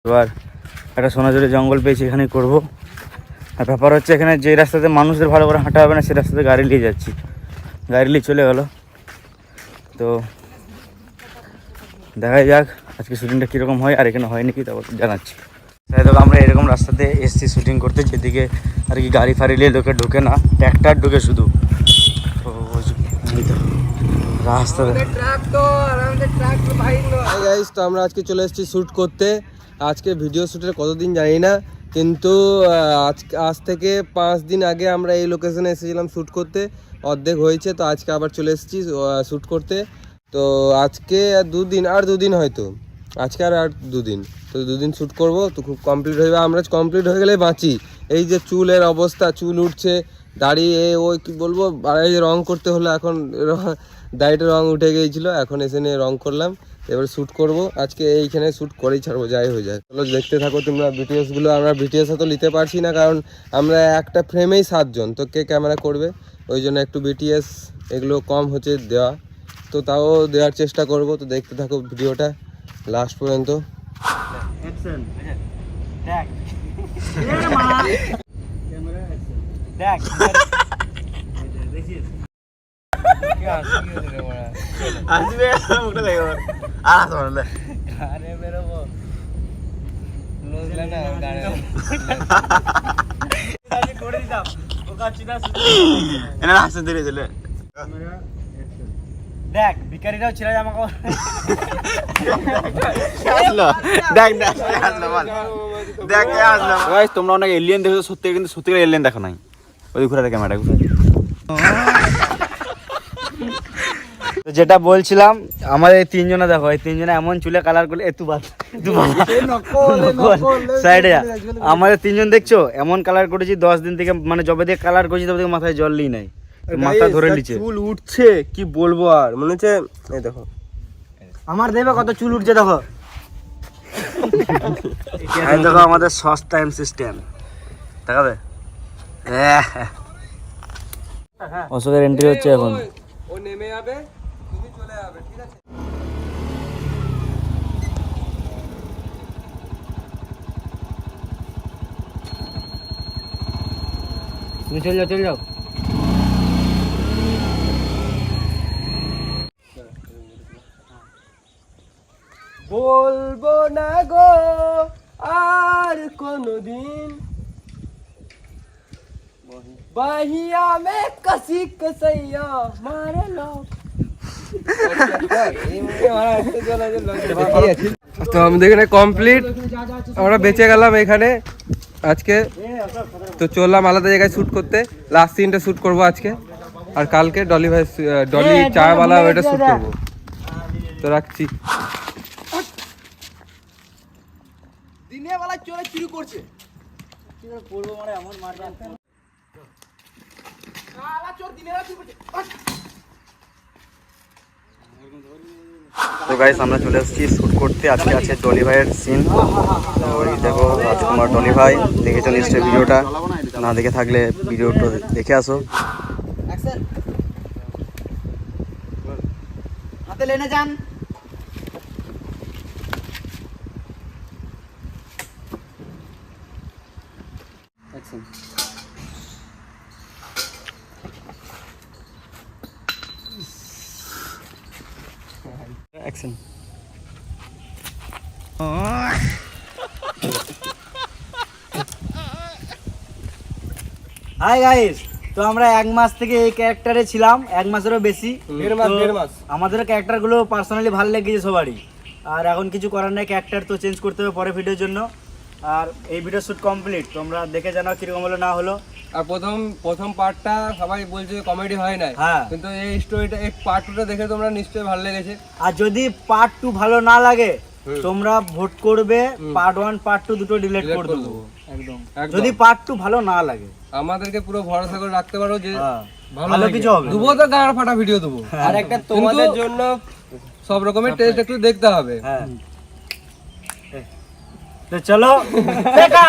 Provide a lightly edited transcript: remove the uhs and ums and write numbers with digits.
এবার একটা সোনাঝুরি জঙ্গল পেয়েছি, এখানেই করবো। আর ব্যাপার হচ্ছে এখানে যে রাস্তাতে মানুষদের ভালো করে হাঁটা হবে না সেই রাস্তাতে গাড়ি নিয়ে যাচ্ছি, গাড়ি নিয়ে চলে গেল। তো দেখাই যাক আজকে শুটিংটা কীরকম হয় আর এখানে হয় নাকি তারপর জানাচ্ছি। তাই তো আমরা এরকম রাস্তাতে এসছি শুটিং করতে, যেদিকে আর কি গাড়ি ফাড়ি নিয়ে লোকে ঢোকে না, ট্র্যাক্টর ঢোকে শুধু। তো রাস্তা তো আমরা আজকে চলে এসেছি শ্যুট করতে। আজকে ভিডিও শ্যুটের কতদিন জানি না, কিন্তু আজ থেকে 5 দিন আগে আমরা এই লোকেশনে এসেছিলাম শ্যুট করতে, অর্ধেক হয়েছে। তো আজকে আবার চলে এসেছি শ্যুট করতে। তো আজকে আর 2 দিন, আর 2 দিন হয়তো, আজকে আর 2 দিন, তো 2 দিন শ্যুট করবো, তো খুব কমপ্লিট হয়ে যাবে। আমরা কমপ্লিট হয়ে গেলে বাঁচি। এই যে চুলের অবস্থা, চুল উঠছে, দাঁড়িয়ে ওই কি বলবো, আর এই যে রং করতে হলো, এখন দাড়িটা রং উঠে গিয়েছিলো, এখন এসে নিয়ে রং করলাম। এবার শ্যুট করব আজকে, এইখানে শ্যুট করেই ছাড়বো, যাই হয়ে যায়। চলো দেখতে থাকো তোমরা বিটিএসগুলো। আমরা বিটিএসে তো নিতে পারছি না, কারণ আমরা একটা ফ্রেমেই 7 জন, তো কে ক্যামেরা করবে, ওই জন্য একটু বিটিএস এগুলো কম হচ্ছে দেওয়া, তো তাও দেওয়ার চেষ্টা করব। তো দেখতে থাকো ভিডিওটা লাস্ট পর্যন্ত। দেখ ভিখারিটাও ছিল আমাকে। তোমরা অনেক এলিয়েন দেখেছো, সত্যি কিন্তু সত্যিকার এলিয়েন দেখো নাই। ওই ঘুরে ক্যামেরা ঘুরে। যেটা বলছিলাম, আমাদের এই 3 জনে দেখো, এই 3 জনে এমন চুলে কালার করলে সাইডে আমাদের 3 জন দেখছো এমন কালার করেছি 10 দিন থেকে, মানে যবে থেকে কালার করেছি তবে থেকে মাথায় জল নেই নাই, মাথা ধরে নিচে চুল উঠছে, কি বলবো আর, মনে হচ্ছে এই দেখো আমার দেবে কত চুল উঠছে দেখো। এই দেখো আমাদের সস টাইম সিস্টেম দেখাবে। অশোকের এন্ট্রি হচ্ছে এখন। ও নেমে যাবে, তুমি চলে যাবে, ঠিক আছে? তুমি চলে যাও, চলে যাও। বলবো না গো আর কোনদিন, বাহিয়া মে কসি কসাইয়া মারে লো। তো আমাদের এখানে কমপ্লিট, আমরা বেঁচে গেলাম এখানে আজকে। তো চললাম আলাদা জায়গায় শ্যুট করতে, লাস্ট সিনটা শ্যুট করবো আজকে, আর কালকে ডলি চায়ওয়ালা ওইটা শ্যুট করবো। তো রাখছি। দিনের বেলা চলে চুরি করছে, তো গাইস আমরা চলে এসেছি শ্যুট করতে। আজকে আছে ডলি ভাইয়ের সিন। ওই দেখো রাজকুমার ডলি ভাই, দেখেছো নিশ্চয়ই ভিডিওটা, না দেখে থাকলে ভিডিওটা দেখে আসো। হাতে লেনে যান। অ্যাকশন। হাই গাইস, তো আমরা 1 মাস থেকে এই ক্যারেক্টারে ছিলাম, 1 মাসেরও বেশি, 1.5 মাস। আমাদেরও ক্যারেক্টারগুলো পার্সোনালি ভালো লেগেছে সবারই। আর এখন কিছু করার নাই, ক্যারেক্টার তো চেঞ্জ করতে হবে পরে ভিডিওর জন্য। আর এই ভিডিও শ্যুট কমপ্লিট, তোমরা দেখে জানাও কিরকম হলো না হলো। আর প্রথম পার্টটা সবাই বলছে কমেডি হয় নাই, কিন্তু এই স্টোরিটা, এই পার্ট 2টা দেখে তোমরা নিশ্চয়ই ভালো লেগেছে। আর যদি পার্ট 2 ভালো না লাগে তোমরা ভোট করবে, পার্ট 1 পার্ট 2 দুটো ডিলিট করে দেবো একদম, যদি পার্ট 2 ভালো না লাগে। আমাদেরকে পুরো ভরসা করে রাখতে পারো যে ভালো কিছু হবে, দেবো তো গাড় ফাটা ভিডিও দেবো। আর একটা তোমাদের জন্য সব রকমের টেস্ট একটু দেখতে হবে। তো চলো দেখা।